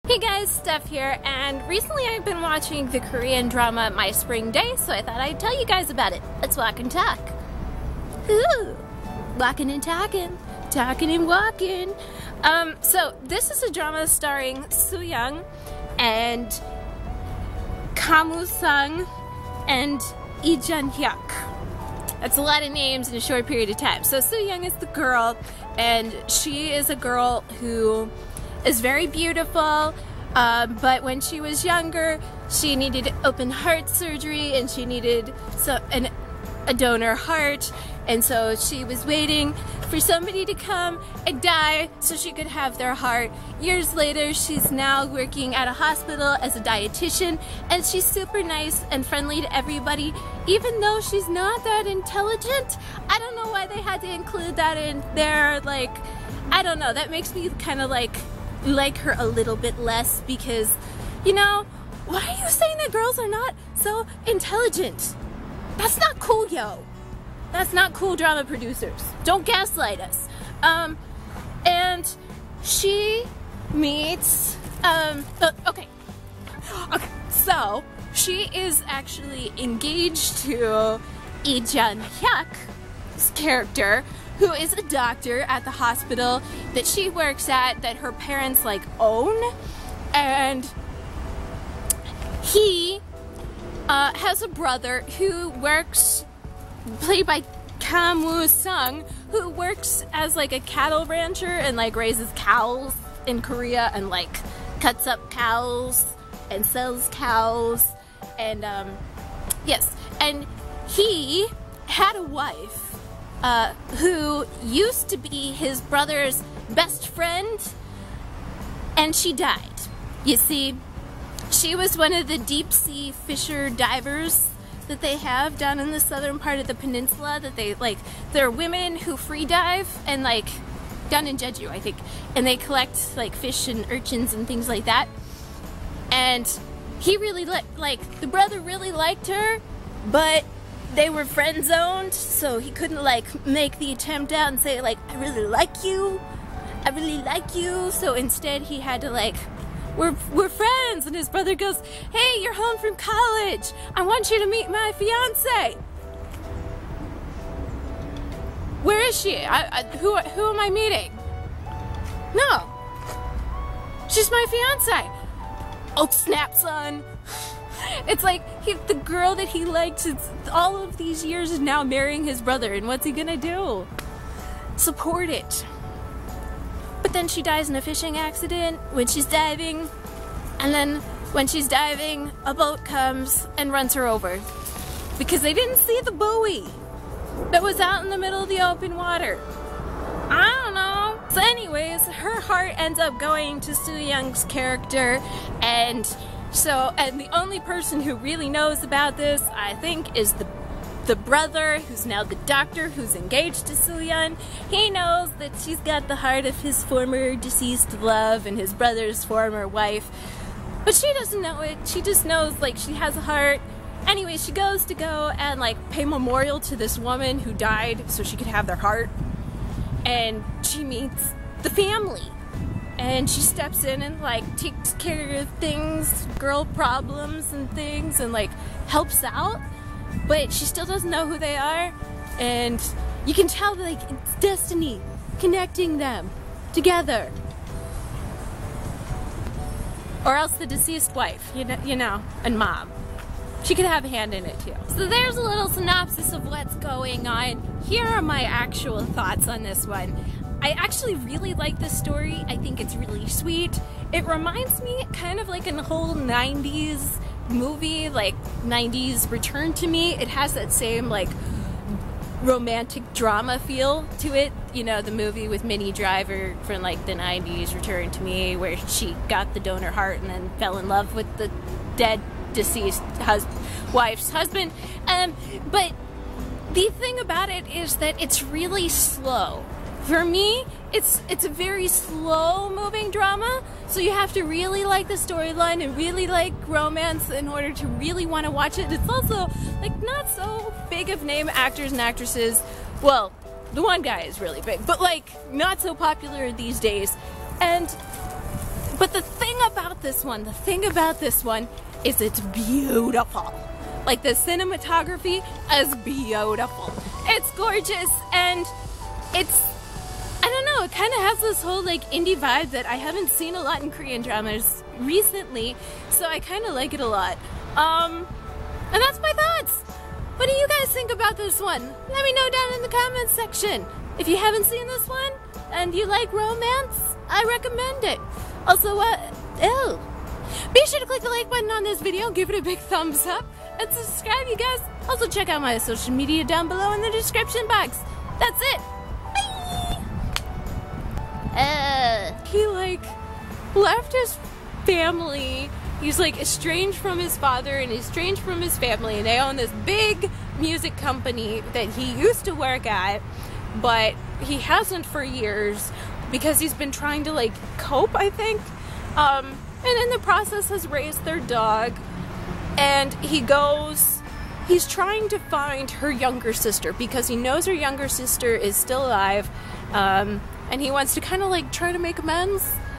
Hey guys, Steph here, and recently I've been watching the Korean drama My Spring Day, so I thought I'd tell you guys about it. Let's walk and talk. Ooh, walking and talking, talking and walking. So this is a drama starring Soo-young and Hwasung and Lee Jun-hyuk. That's a lot of names in a short period of time. So Soo-young is the girl, and she is a girl who is very beautiful, but when she was younger she needed open heart surgery and she needed a donor heart, and so she was waiting for somebody to come and die so she could have their heart. Years later, she's now working at a hospital as a dietitian, and she's super nice and friendly to everybody, even though she's not that intelligent. I don't know why they had to include that in there. Like, I don't know, that makes me kind of like her a little bit less, because, you know, why are you saying that girls are not so intelligent? That's not cool, yo. That's not cool, drama producers. Don't gaslight us. And she meets, okay, so she is actually engaged to Lee Jun-hyuk's character, who is a doctor at the hospital that she works at, that her parents like own, and he has a brother who works, played by Hwasung, who works as like a cattle rancher and like raises cows in Korea and like cuts up cows and sells cows, and yes, and he had a wife who used to be his brother's best friend, and she died. You see, she was one of the deep sea fisher divers that they have down in the southern part of the peninsula, that they like, they're women who free dive, and like down in Jeju, I think, and they collect like fish and urchins and things like that. And he really like the brother really liked her, but they were friend zoned, so he couldn't like make the attempt out and say like, I really like you, I really like you. So instead he had to like, we're friends. And his brother goes, hey, you're home from college, I want you to meet my fiance. Where is she? Who am I meeting? No, she's my fiance. Oh snap, son. It's like the girl that he liked all of these years is now marrying his brother, and what's he gonna do? Support it. But then she dies in a fishing accident when she's diving, and then when she's diving, a boat comes and runs her over because they didn't see the buoy that was out in the middle of the open water. I don't know. So anyways, her heart ends up going to Soo-young's character, and the only person who really knows about this, I think, is the brother, who's now the doctor, who's engaged to Soo-young. He knows that she's got the heart of his former deceased love and his brother's former wife, but she doesn't know it. She just knows like she has a heart. Anyway, she goes to go and like pay memorial to this woman who died so she could have their heart, and she meets the family. And she steps in and like takes care of things, girl problems and things, and like helps out, but she still doesn't know who they are, and you can tell like it's destiny connecting them together. Or else the deceased wife, you know, and mom, she could have a hand in it too. So there's a little synopsis of what's going on. Here are my actual thoughts on this one. I actually really like this story. I think it's really sweet. It reminds me kind of like a whole 90s movie, like 90s Return to Me. It has that same like romantic drama feel to it. You know, the movie with Minnie Driver from like the 90s, Return to Me, where she got the donor heart and then fell in love with the dead deceased wife's husband. But the thing about it is that it's really slow. For me, it's a very slow moving drama, so you have to really like the storyline and really like romance in order to really want to watch it. It's also like not so big of name actors and actresses. Well, the one guy is really big, but like not so popular these days. And But the thing about this one is it's beautiful. Like, the cinematography is beautiful. It's gorgeous, and it's, I don't know, it kind of has this whole like indie vibe that I haven't seen a lot in Korean dramas recently, so I kind of like it a lot. And that's my thoughts. What do you guys think about this one? Let me know down in the comments section. If you haven't seen this one and you like romance, I recommend it. Also, be sure to click the like button on this video, give it a big thumbs up, and subscribe, you guys. Also, check out my social media down below in the description box. That's it. Bye. He like left his family. He's like estranged from his father and estranged from his family, and they own this big music company that he used to work at, but he hasn't for years because he's been trying to like cope, I think, and in the process has raised their dog. And he's trying to find her younger sister because he knows her younger sister is still alive, and he wants to kind of like try to make amends.